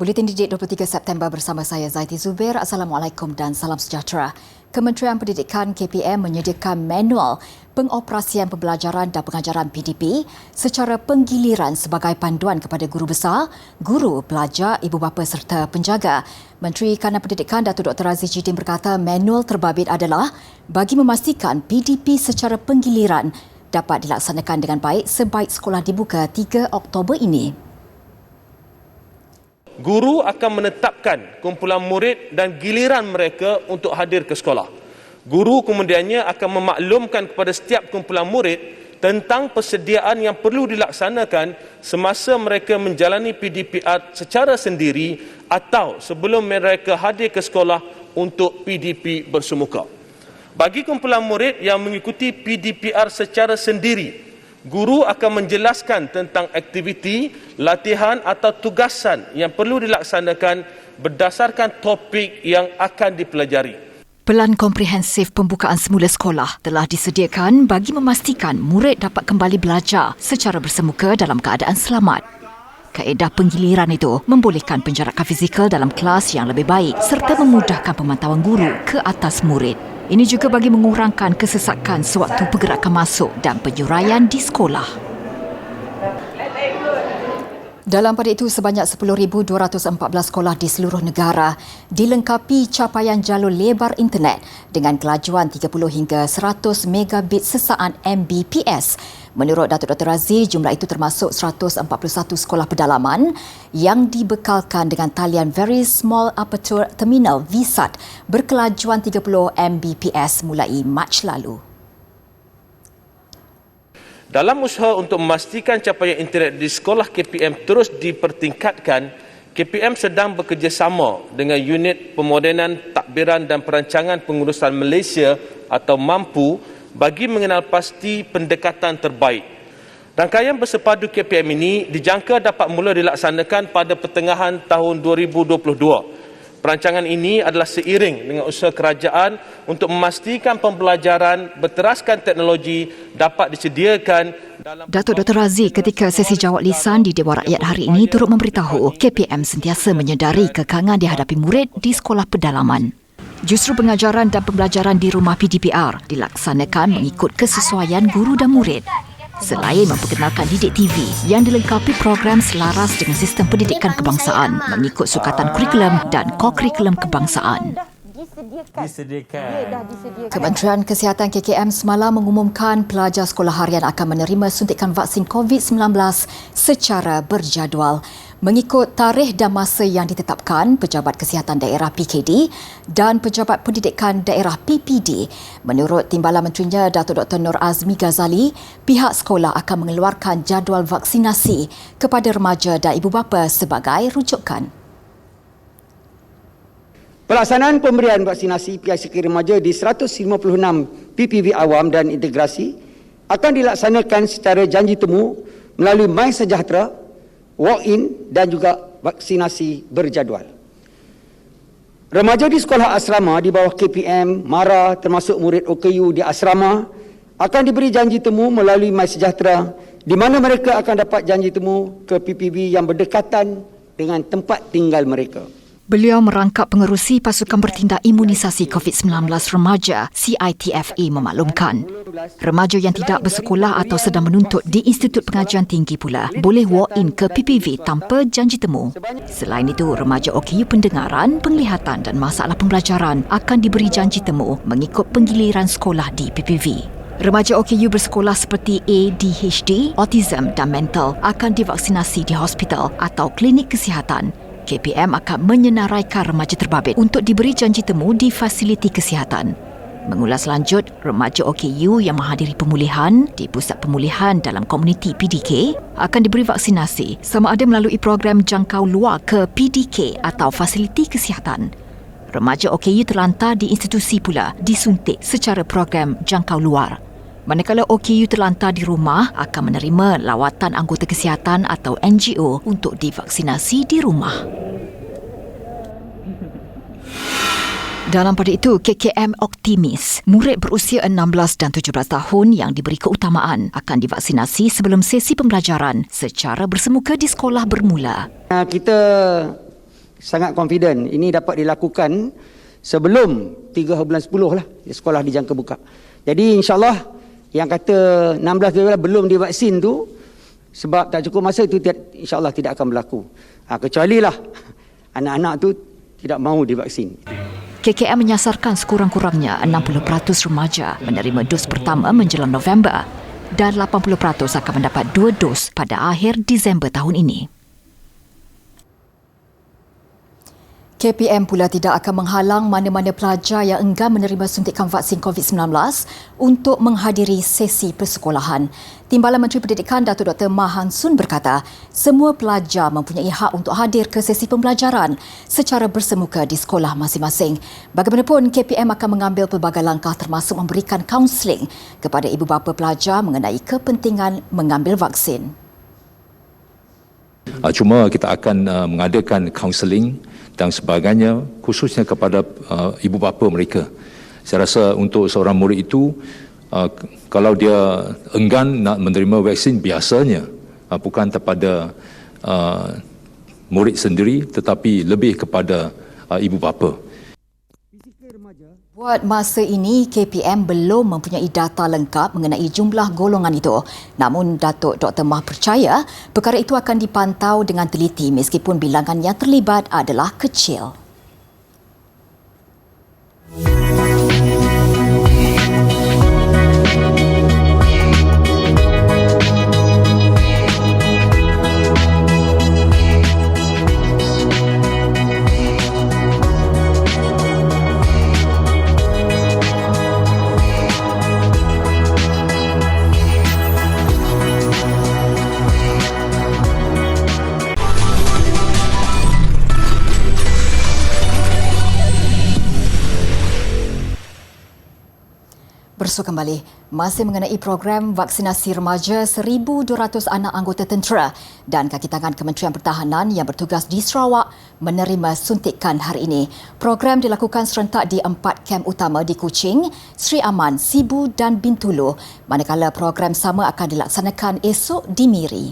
Buletin Didik 23 September bersama saya Zaiti Zubair. Assalamualaikum dan salam sejahtera. Kementerian Pendidikan KPM menyediakan manual pengoperasian pembelajaran dan pengajaran PDP secara penggiliran sebagai panduan kepada guru besar, guru, pelajar, ibu bapa serta penjaga. Menteri Kanan Pendidikan Datuk Dr. Aziz Jidin berkata manual terbabit adalah bagi memastikan PDP secara penggiliran dapat dilaksanakan dengan baik sebaik sekolah dibuka 3 Oktober ini. Guru akan menetapkan kumpulan murid dan giliran mereka untuk hadir ke sekolah. Guru kemudiannya akan memaklumkan kepada setiap kumpulan murid tentang persediaan yang perlu dilaksanakan semasa mereka menjalani PDPR secara sendiri atau sebelum mereka hadir ke sekolah untuk PDP bersemuka. Bagi kumpulan murid yang mengikuti PDPR secara sendiri, guru akan menjelaskan tentang aktiviti, latihan atau tugasan yang perlu dilaksanakan berdasarkan topik yang akan dipelajari. Pelan komprehensif pembukaan semula sekolah telah disediakan bagi memastikan murid dapat kembali belajar secara bersemuka dalam keadaan selamat. Kaedah penggiliran itu membolehkan penjarakan fizikal dalam kelas yang lebih baik serta memudahkan pemantauan guru ke atas murid. Ini juga bagi mengurangkan kesesakan sewaktu pergerakan masuk dan penyuraian di sekolah. Dalam pada itu, sebanyak 10,214 sekolah di seluruh negara dilengkapi capaian jalur lebar internet dengan kelajuan 30 hingga 100 megabit sesaan Mbps. Menurut Datuk Dr. Aziz, jumlah itu termasuk 141 sekolah pedalaman yang dibekalkan dengan talian Very Small Aperture Terminal VSAT berkelajuan 30 Mbps mulai Mac lalu. Dalam usaha untuk memastikan capaian internet di sekolah KPM terus dipertingkatkan, KPM sedang bekerjasama dengan Unit Pemodenan, Takbiran dan Perancangan Pengurusan Malaysia atau MAMPU bagi mengenal pasti pendekatan terbaik. Rangkaian bersepadu KPM ini dijangka dapat mula dilaksanakan pada pertengahan tahun 2022. Perancangan ini adalah seiring dengan usaha kerajaan untuk memastikan pembelajaran berteraskan teknologi dapat disediakan dalam... Datuk Dr. Razi ketika sesi jawab lisan di Dewan Rakyat hari ini turut memberitahu KPM sentiasa menyedari kekangan dihadapi murid di sekolah pedalaman. Justru pengajaran dan pembelajaran di rumah PDPR dilaksanakan mengikut kesesuaian guru dan murid. Selain memperkenalkan Didik TV yang dilengkapi program selaras dengan sistem pendidikan kebangsaan mengikut sukatan kurikulum dan kokurikulum kebangsaan. Kementerian Kesihatan KKM semalam mengumumkan pelajar sekolah harian akan menerima suntikan vaksin COVID-19 secara berjadual. Mengikut tarikh dan masa yang ditetapkan Pejabat Kesihatan Daerah PKD dan Pejabat Pendidikan Daerah PPD, menurut Timbalan Menterinya Datuk Dr. Nur Azmi Ghazali, pihak sekolah akan mengeluarkan jadual vaksinasi kepada remaja dan ibu bapa sebagai rujukan. Pelaksanaan pemberian vaksinasi PICK remaja di 156 PPV awam dan integrasi akan dilaksanakan secara janji temu melalui MySejahtera, walk-in dan juga vaksinasi berjadual. Remaja di sekolah asrama di bawah KPM, MARA termasuk murid OKU di asrama akan diberi janji temu melalui MySejahtera di mana mereka akan dapat janji temu ke PPV yang berdekatan dengan tempat tinggal mereka. Beliau merangkap pengerusi Pasukan Bertindak Imunisasi COVID-19 Remaja CITFA memaklumkan, remaja yang tidak bersekolah atau sedang menuntut di Institut Pengajian Tinggi pula boleh walk-in ke PPV tanpa janji temu. Selain itu, remaja OKU pendengaran, penglihatan dan masalah pembelajaran akan diberi janji temu mengikut penggiliran sekolah di PPV. Remaja OKU bersekolah seperti ADHD, autism dan mental akan divaksinasi di hospital atau klinik kesihatan. KPM akan menyenaraikan remaja terbabit untuk diberi janji temu di fasiliti kesihatan. Mengulas lanjut, remaja OKU yang menghadiri pemulihan di Pusat Pemulihan dalam Komuniti PDK akan diberi vaksinasi sama ada melalui program jangkau luar ke PDK atau fasiliti kesihatan. Remaja OKU terlantar di institusi pula disuntik secara program jangkau luar. Manakala OKU terlantar di rumah akan menerima lawatan anggota kesihatan atau NGO untuk divaksinasi di rumah. Dalam pada itu, KKM optimis murid berusia 16 dan 17 tahun yang diberi keutamaan akan divaksinasi sebelum sesi pembelajaran secara bersemuka di sekolah bermula. Kita sangat confident ini dapat dilakukan sebelum 3 bulan 10 lah sekolah dijangka buka. Jadi insyaAllah yang kata 16-12 belum divaksin tu sebab tak cukup masa itu insyaAllah tidak akan berlaku. Kecuali lah anak-anak tu tidak mahu divaksin. KKM menyasarkan sekurang-kurangnya 60% remaja menerima dos pertama menjelang November dan 80% akan mendapat 2 dos pada akhir Disember tahun ini. KPM pula tidak akan menghalang mana-mana pelajar yang enggan menerima suntikan vaksin COVID-19 untuk menghadiri sesi persekolahan. Timbalan Menteri Pendidikan Datuk Dr. Mah Han Sun berkata, semua pelajar mempunyai hak untuk hadir ke sesi pembelajaran secara bersemuka di sekolah masing-masing. Bagaimanapun, KPM akan mengambil pelbagai langkah termasuk memberikan kaunseling kepada ibu bapa pelajar mengenai kepentingan mengambil vaksin. Cuma kita akan mengadakan kaunseling dan sebagainya khususnya kepada ibu bapa mereka. Saya rasa untuk seorang murid itu kalau dia enggan nak menerima vaksin biasanya bukan kepada murid sendiri tetapi lebih kepada ibu bapa. Buat masa ini, KPM belum mempunyai data lengkap mengenai jumlah golongan itu. Namun, Datuk Dr. Mah percaya perkara itu akan dipantau dengan teliti meskipun bilangan yang terlibat adalah kecil. Bersua kembali, masih mengenai program vaksinasi remaja 1,200 anak anggota tentera dan kaki tangan Kementerian Pertahanan yang bertugas di Sarawak menerima suntikan hari ini. Program dilakukan serentak di 4 kem utama di Kuching, Sri Aman, Sibu dan Bintulu, manakala program sama akan dilaksanakan esok di Miri.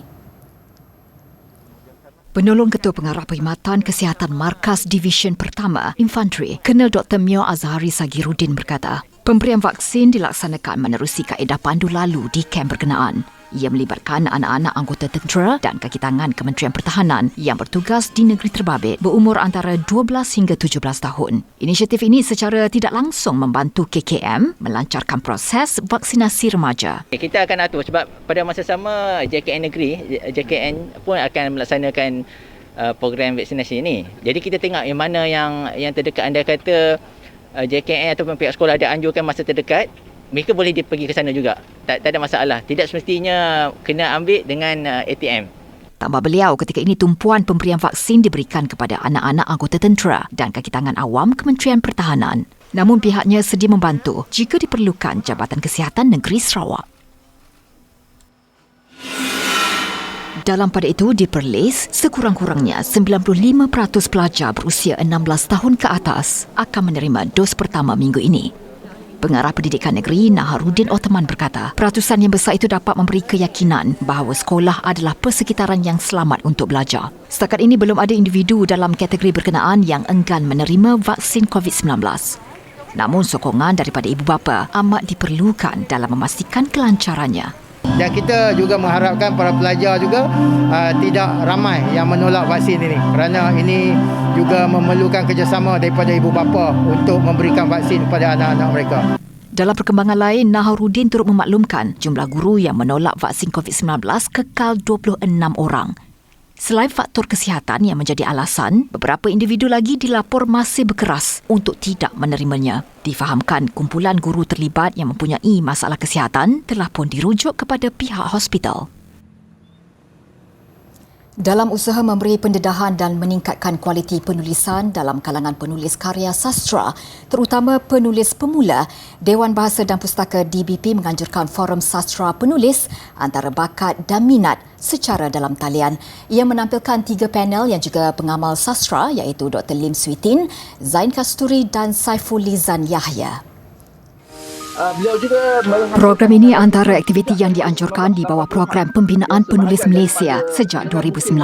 Penolong Ketua Pengarah Perkhidmatan Kesihatan Markas Divisyen Pertama Infanteri, Kolonel Dr. Mio Azhari Sagirudin berkata, pemberian vaksin dilaksanakan menerusi kaedah pandu lalu di kem berkenaan. Ia melibatkan anak-anak anggota tentera dan kaki tangan Kementerian Pertahanan yang bertugas di negeri terbabit berumur antara 12 hingga 17 tahun. Inisiatif ini secara tidak langsung membantu KKM melancarkan proses vaksinasi remaja. Kita akan atur sebab pada masa sama JKN negeri, JKN pun akan melaksanakan program vaksinasi ini. Jadi kita tengok yang mana yang terdekat. Anda kata JKN ataupun pihak sekolah ada anjurkan masa terdekat, mereka boleh pergi ke sana juga. Tak ada masalah. Tidak semestinya kena ambil dengan ATM. Tambah beliau, ketika ini tumpuan pemberian vaksin diberikan kepada anak-anak anggota tentera dan kaki tangan awam Kementerian Pertahanan. Namun pihaknya sedia membantu jika diperlukan Jabatan Kesihatan Negeri Sarawak. Dalam pada itu, di Perlis, sekurang-kurangnya 95% pelajar berusia 16 tahun ke atas akan menerima dos pertama minggu ini. Pengarah Pendidikan Negeri Naharuddin Othman berkata, peratusan yang besar itu dapat memberi keyakinan bahawa sekolah adalah persekitaran yang selamat untuk belajar. Setakat ini belum ada individu dalam kategori berkenaan yang enggan menerima vaksin COVID-19. Namun sokongan daripada ibu bapa amat diperlukan dalam memastikan kelancarannya. Dan kita juga mengharapkan para pelajar juga tidak ramai yang menolak vaksin ini kerana ini juga memerlukan kerjasama daripada ibu bapa untuk memberikan vaksin kepada anak-anak mereka. Dalam perkembangan lain, Naharuddin turut memaklumkan jumlah guru yang menolak vaksin COVID-19 kekal 26 orang. Selain faktor kesihatan yang menjadi alasan, beberapa individu lagi dilapor masih berkeras untuk tidak menerimanya. Difahamkan kumpulan guru terlibat yang mempunyai masalah kesihatan telah pun dirujuk kepada pihak hospital. Dalam usaha memberi pendedahan dan meningkatkan kualiti penulisan dalam kalangan penulis karya sastra, terutama penulis pemula, Dewan Bahasa dan Pustaka DBP menganjurkan forum sastra penulis antara bakat dan minat secara dalam talian. Ia menampilkan 3 panel yang juga pengamal sastra iaitu Dr. Lim Swee Tin, Zain Kasturi dan Saiful Lizan Yahya. Program ini antara aktiviti yang dianjurkan di bawah Program Pembinaan Penulis Malaysia sejak 2019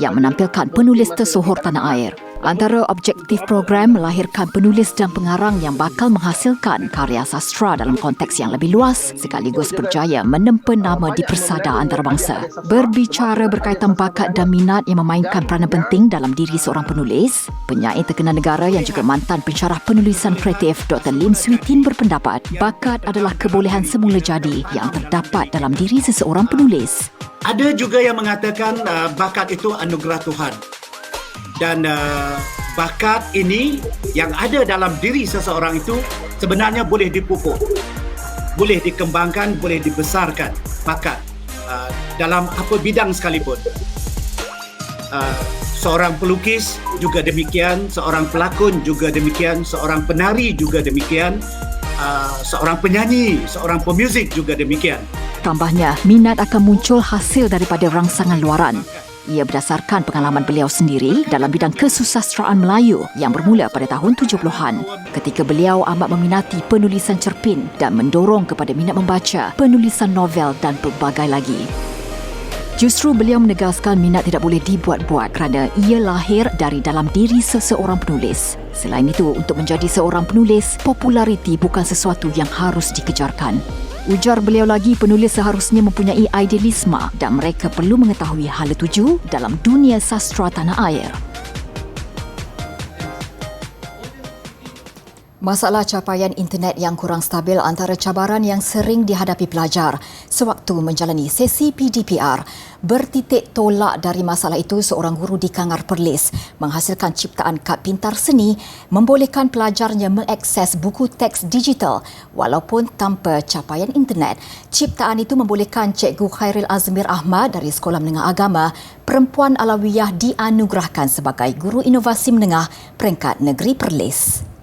yang menampilkan penulis tersohor tanah air. Antara objektif program melahirkan penulis dan pengarang yang bakal menghasilkan karya sastra dalam konteks yang lebih luas sekaligus berjaya menempa nama di persada antarabangsa. Berbicara berkaitan bakat dan minat yang memainkan peranan penting dalam diri seorang penulis, penyair terkenal negara yang juga mantan pensyarah penulisan kreatif Dr. Lim Swee Tin berpendapat bakat adalah kebolehan semula jadi yang terdapat dalam diri seseorang penulis. Ada juga yang mengatakan bakat itu anugerah Tuhan. Dan bakat ini yang ada dalam diri seseorang itu sebenarnya boleh dipupuk, boleh dikembangkan, boleh dibesarkan bakat dalam apa bidang sekalipun. Seorang pelukis juga demikian, seorang pelakon juga demikian, seorang penari juga demikian, seorang penyanyi, seorang pemuzik juga demikian. Tambahnya, minat akan muncul hasil daripada rangsangan luaran. Ia berdasarkan pengalaman beliau sendiri dalam bidang kesusastraan Melayu yang bermula pada tahun 70-an ketika beliau amat meminati penulisan cerpen dan mendorong kepada minat membaca penulisan novel dan pelbagai lagi. Justru beliau menegaskan minat tidak boleh dibuat-buat kerana ia lahir dari dalam diri seseorang penulis. Selain itu, untuk menjadi seorang penulis, populariti bukan sesuatu yang harus dikejarkan. Ujar beliau lagi, penulis seharusnya mempunyai idealisme dan mereka perlu mengetahui hala tuju dalam dunia sastra tanah air. Masalah capaian internet yang kurang stabil antara cabaran yang sering dihadapi pelajar sewaktu menjalani sesi PDPR. Bertitik tolak dari masalah itu, seorang guru di Kangar Perlis menghasilkan ciptaan kad pintar seni membolehkan pelajarnya mengakses buku teks digital walaupun tanpa capaian internet. Ciptaan itu membolehkan Cikgu Khairil Azmir Ahmad dari Sekolah Menengah Agama Perempuan Alawiyah dianugerahkan sebagai Guru Inovasi Menengah peringkat Negeri Perlis.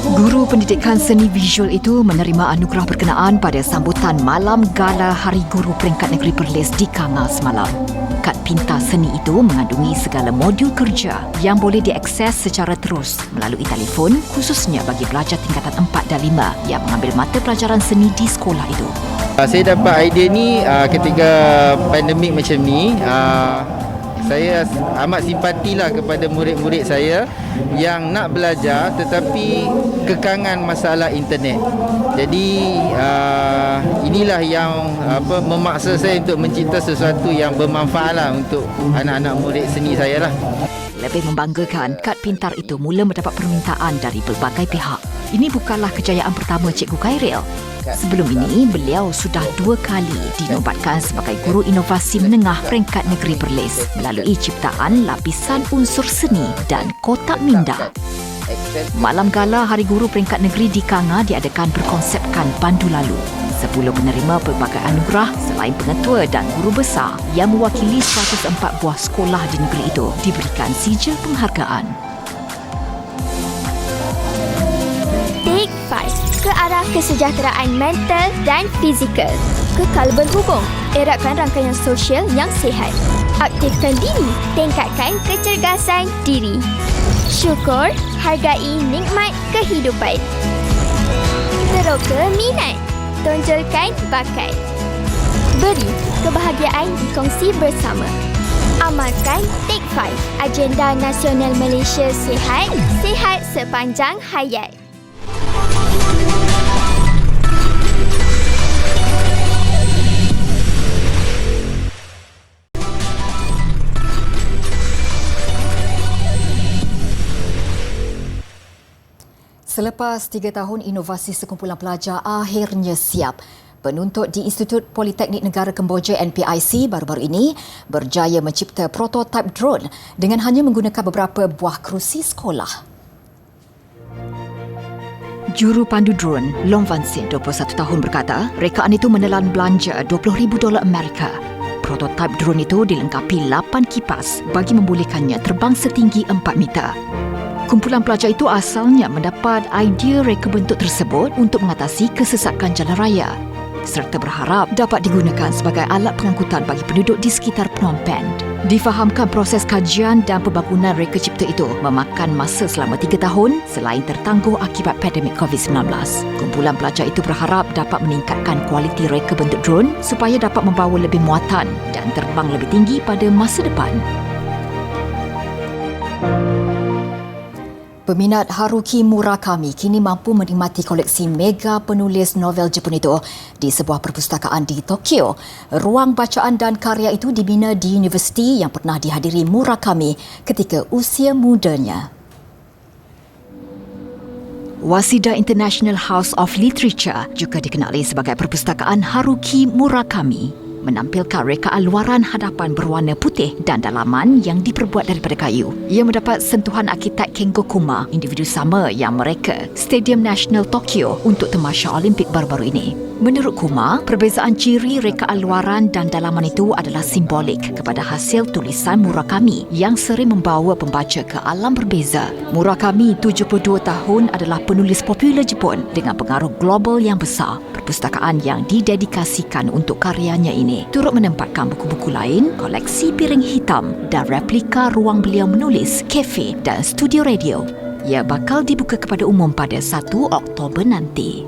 Guru pendidikan seni visual itu menerima anugerah berkenaan pada sambutan Malam Gala Hari Guru Peringkat Negeri Perlis di Kangar semalam. Kad pintar seni itu mengandungi segala modul kerja yang boleh diakses secara terus melalui telefon, khususnya bagi pelajar tingkatan 4 dan 5 yang mengambil mata pelajaran seni di sekolah itu. Saya dapat idea ni ketika pandemik macam ni. Saya amat simpatilah kepada murid-murid saya yang nak belajar tetapi kekangan masalah internet. Jadi inilah yang memaksa saya untuk mencipta sesuatu yang bermanfaatlah untuk anak-anak murid seni saya lah. Lebih membanggakan, kad pintar itu mula mendapat permintaan dari pelbagai pihak. Ini bukanlah kejayaan pertama Cikgu Khairil. Sebelum ini, beliau sudah 2 kali dinobatkan sebagai Guru Inovasi Menengah peringkat Negeri Perlis melalui ciptaan lapisan unsur seni dan kotak minda. Malam Gala Hari Guru Peringkat Negeri di Kangar diadakan berkonsepkan pandu lalu. 10 penerima pelbagai anugerah selain pengetua dan guru besar yang mewakili 104 buah sekolah di negeri itu diberikan sijil penghargaan. Take 5 ke arah kesejahteraan mental dan fizikal. Kekal berhubung, eratkan rangkaian sosial yang sihat. Aktifkan diri, tingkatkan kecergasan diri. Syukur, hargai nikmat kehidupan. Teroka minat, tonjolkan bakat. Beri, kebahagiaan dikongsi bersama. Amalkan Take 5, Agenda Nasional Malaysia Sihat, sihat sepanjang hayat. Selepas 3 tahun inovasi sekumpulan pelajar akhirnya siap, penuntut di Institut Politeknik Negara Kemboja NPIC baru-baru ini berjaya mencipta prototip drone dengan hanya menggunakan beberapa buah kerusi sekolah. Juru pandu drone, Long Van Sin, 21 tahun berkata, rekaan itu menelan belanja $20,000 Amerika. Prototip drone itu dilengkapi 8 kipas bagi membolehkannya terbang setinggi 4 meter. Kumpulan pelajar itu asalnya mendapat idea reka bentuk tersebut untuk mengatasi kesesakan jalan raya serta berharap dapat digunakan sebagai alat pengangkutan bagi penduduk di sekitar Phnom Penh. Difahamkan proses kajian dan pembangunan reka cipta itu memakan masa selama 3 tahun selain tertangguh akibat pandemik COVID-19. Kumpulan pelajar itu berharap dapat meningkatkan kualiti reka bentuk drone supaya dapat membawa lebih muatan dan terbang lebih tinggi pada masa depan. Peminat Haruki Murakami kini mampu menikmati koleksi mega penulis novel Jepun itu di sebuah perpustakaan di Tokyo. Ruang bacaan dan karya itu dibina di universiti yang pernah dihadiri Murakami ketika usia mudanya. Waseda International House of Literature, juga dikenali sebagai perpustakaan Haruki Murakami, menampilkan rekaan luaran hadapan berwarna putih dan dalaman yang diperbuat daripada kayu. Ia mendapat sentuhan arkitek Kengo Kuma, individu sama yang mereka Stadium National Tokyo untuk tamasya Olimpik baru-baru ini. Menurut Kuma, perbezaan ciri rekaan luaran dan dalaman itu adalah simbolik kepada hasil tulisan Murakami yang sering membawa pembaca ke alam berbeza. Murakami, 72 tahun, adalah penulis popular Jepun dengan pengaruh global yang besar. Perpustakaan yang didedikasikan untuk karyanya ini turut menempatkan buku-buku lain, koleksi piring hitam dan replika ruang beliau menulis, kafe dan studio radio. Ia bakal dibuka kepada umum pada 1 Oktober nanti.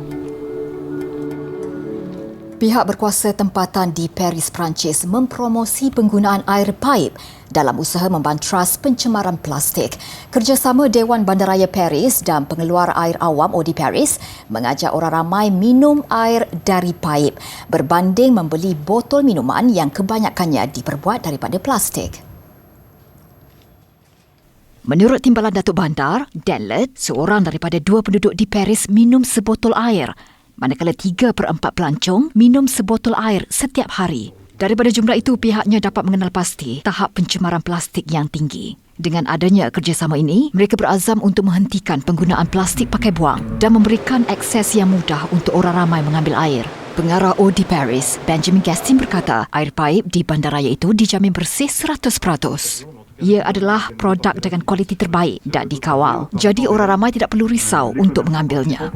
Pihak berkuasa tempatan di Paris, Perancis mempromosi penggunaan air paip dalam usaha membantras pencemaran plastik. Kerjasama Dewan Bandaraya Paris dan pengeluar air awam OD Paris mengajak orang ramai minum air dari paip berbanding membeli botol minuman yang kebanyakannya diperbuat daripada plastik. Menurut Timbalan Datuk Bandar, Denlet, seorang daripada 2 penduduk di Paris minum sebotol air, manakala 3/4 pelancong minum sebotol air setiap hari. Daripada jumlah itu, pihaknya dapat mengenal pasti tahap pencemaran plastik yang tinggi. Dengan adanya kerjasama ini, mereka berazam untuk menghentikan penggunaan plastik pakai buang dan memberikan akses yang mudah untuk orang ramai mengambil air. Pengarah OD Paris, Benjamin Gastin berkata, air paip di bandaraya itu dijamin bersih 100%. Ia adalah produk dengan kualiti terbaik dan dikawal. Jadi orang ramai tidak perlu risau untuk mengambilnya.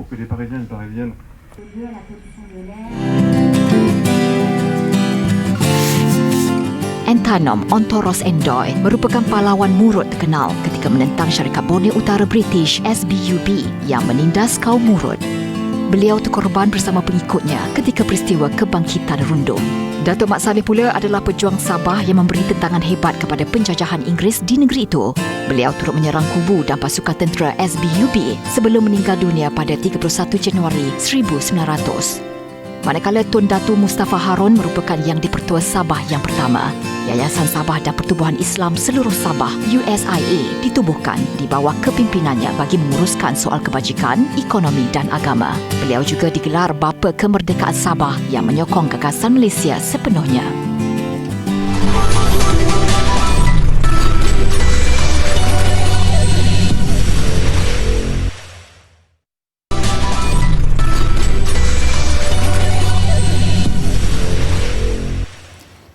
Antanom Ontoros Endoy merupakan pahlawan murut terkenal ketika menentang syarikat Borneo Utara British SBUB yang menindas kaum murut. Beliau terkorban bersama pengikutnya ketika peristiwa kebangkitan rundung. Datuk Mat Saleh pula adalah pejuang Sabah yang memberi tentangan hebat kepada penjajahan Inggeris di negeri itu. Beliau turut menyerang kubu dan pasukan tentera SBUB sebelum meninggal dunia pada 31 Januari 1900. Manakala Tun Datu Mustafa Harun merupakan yang di-Pertua Sabah yang pertama. Yayasan Sabah dan Pertubuhan Islam Seluruh Sabah USIA ditubuhkan di bawah kepimpinannya bagi menguruskan soal kebajikan, ekonomi dan agama. Beliau juga digelar Bapa Kemerdekaan Sabah yang menyokong gagasan Malaysia sepenuhnya.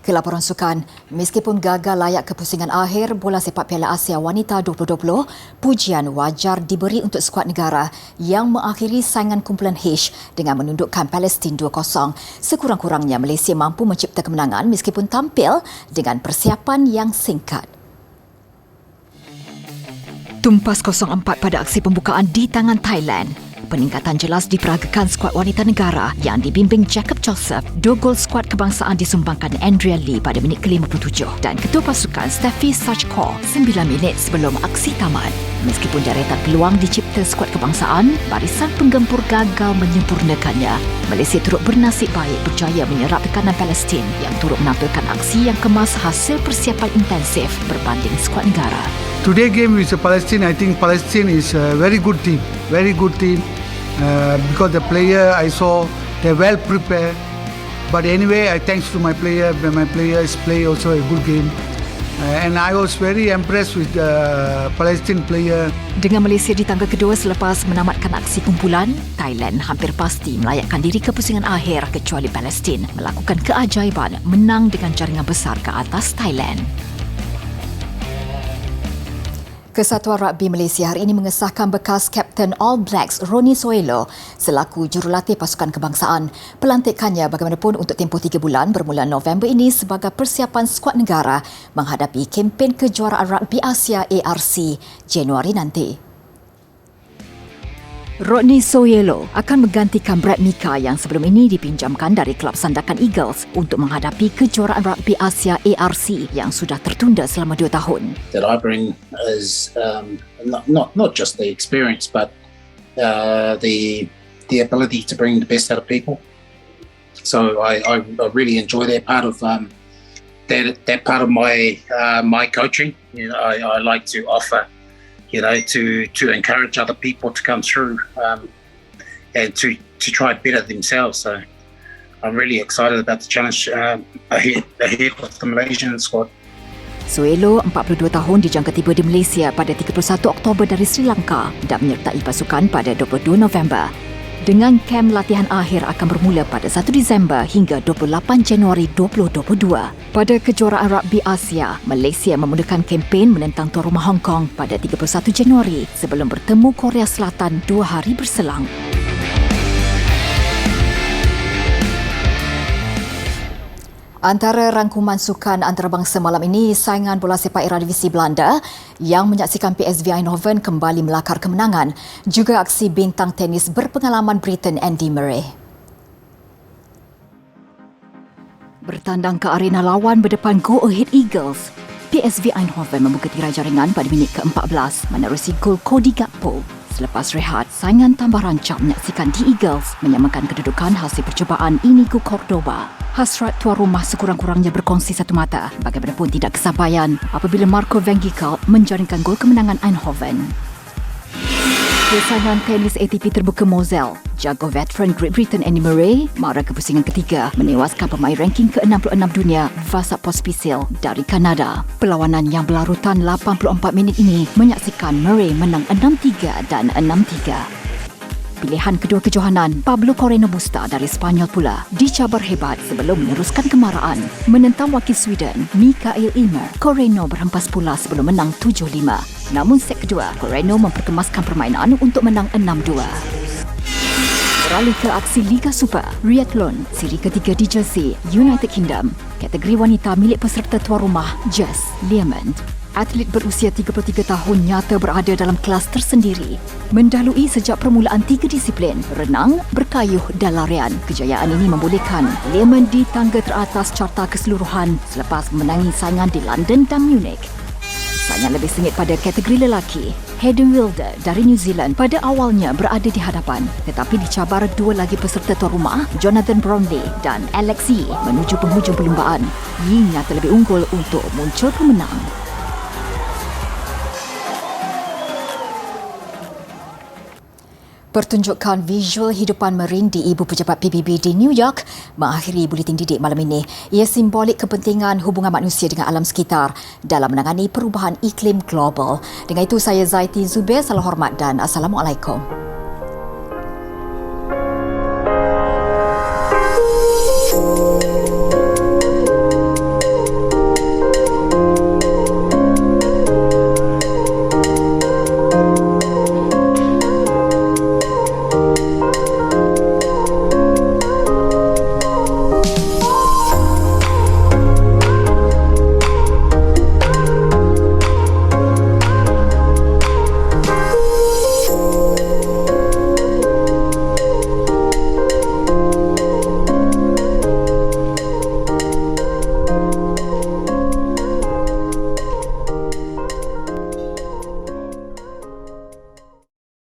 Ke laporan sukan, meskipun gagal layak ke pusingan akhir bola sepak Piala Asia Wanita 2020, pujian wajar diberi untuk skuad negara yang mengakhiri saingan kumpulan H dengan menundukkan Palestin 2-0. Sekurang-kurangnya Malaysia mampu mencipta kemenangan meskipun tampil dengan persiapan yang singkat. Tumpas 0-4 pada aksi pembukaan di tangan Thailand. Peningkatan jelas diperagakan skuad wanita negara yang dibimbing Jacob Joseph. 2 gol skuad kebangsaan disumbangkan Andrea Lee pada minit ke-57 dan ketua pasukan Steffi Sachko 9 minit sebelum aksi tamat. Meskipun deretan peluang dicipta skuad kebangsaan, barisan penggempur gagal menyempurnakannya. Malaysia turut bernasib baik berjaya menyerap tekanan Palestin yang turut menampilkan aksi yang kemas hasil persiapan intensif berbanding skuad negara. Today game with Palestine, I think Palestine is a very good team. Because the player I saw, they're well prepared. But anyway, I thanks to my player. My players play also a good game. And I was very impressed with the Palestine player. Dengan Malaysia di tangga kedua selepas menamatkan aksi kumpulan, Thailand hampir pasti melayakkan diri ke pusingan akhir kecuali Palestin melakukan keajaiban menang dengan jaringan besar ke atas Thailand. Kesatuan Rugby Malaysia hari ini mengesahkan bekas Kapten All Blacks Ronnie Soelo selaku jurulatih pasukan kebangsaan. Pelantikannya bagaimanapun untuk tempoh 3 bulan bermula November ini sebagai persiapan skuad negara menghadapi kempen kejuaraan Rugby Asia ARC Januari nanti. Rodney Soyelo akan menggantikan Brad Mika yang sebelum ini dipinjamkan dari klub Sandakan Eagles untuk menghadapi kejuaraan rugby Asia ARC yang sudah tertunda selama 2 tahun. That I bring is not just the experience, but the ability to bring the best out of people. So I really enjoy that part of that part of my coaching. I like to offer, to encourage other people to come through and to try better themselves. So I'm really excited about the challenge ahead with the Malaysian squad. Soyelo, 42 tahun, dijangka tiba di Malaysia pada 31 Oktober dari Sri Lanka dan menyertai pasukan pada 22 November. Dengan kem latihan akhir akan bermula pada 1 Disember hingga 28 Januari 2022. Pada kejuaraan rugby Asia, Malaysia memulakan kempen menentang tuan rumah Hong Kong pada 31 Januari sebelum bertemu Korea Selatan 2 hari berselang. Antara rangkuman sukan antarabangsa malam ini, saingan bola sepak era divisi Belanda yang menyaksikan PSV Eindhoven kembali melakar kemenangan, juga aksi bintang tenis berpengalaman Britain Andy Murray. Bertandang ke arena lawan berdepan Go Ahead Eagles, PSV Eindhoven membuka tirai jaringan pada minit ke-14 menerusi gol Cody Gakpo. Selepas rehat, saingan tambah rancak menyaksikan The Eagles menyamakan kedudukan hasil percubaan Inigo Cordoba. Hasrat tuan rumah sekurang-kurangnya berkongsi satu mata, bagaimanapun tidak kesampaian apabila Marco van Ginkel menjaringkan gol kemenangan Eindhoven. Kesaingan tenis ATP terbuka Moselle, jago veteran Great Britain Andy Murray mara ke pusingan ketiga menewaskan pemain ranking ke-66 dunia Vasek Pospisil dari Kanada. Perlawanan yang berlarutan 84 minit ini menyaksikan Murray menang 6-3 dan 6-3. Pilihan kedua kejohanan, Pablo Carreno Busta dari Spanyol pula dicabar hebat sebelum meneruskan kemarahan. Menentang wakil Sweden, Mikael Ymer, Carreno berhempas pula sebelum menang 7-5. Namun set kedua, Carreno memperkemaskan permainan untuk menang 6-2. Beralih ke aksi Liga Super, Riathlon, siri ketiga di Jersey, United Kingdom. Kategori wanita milik peserta tuan rumah, Jess Learmonth. Atlet berusia 33 tahun nyata berada dalam kelas tersendiri. Mendahului sejak permulaan 3 disiplin, renang, berkayuh dan larian. Kejayaan ini membolehkan Learmonth di tangga teratas carta keseluruhan selepas memenangi saingan di London dan Munich. Saingan lebih sengit pada kategori lelaki, Hayden Wilder dari New Zealand pada awalnya berada di hadapan, tetapi dicabar dua lagi peserta tuan rumah, Jonathan Brownlee dan Alex Yee menuju penghujung perlumbaan. Yee nyata lebih unggul untuk muncul pemenang. Pertunjukan visual hidupan Marine di Ibu Pejabat PBB di New York mengakhiri buletin didik malam ini. Ia simbolik kepentingan hubungan manusia dengan alam sekitar dalam menangani perubahan iklim global. Dengan itu, saya Zaiti Zubir, salam hormat dan Assalamualaikum.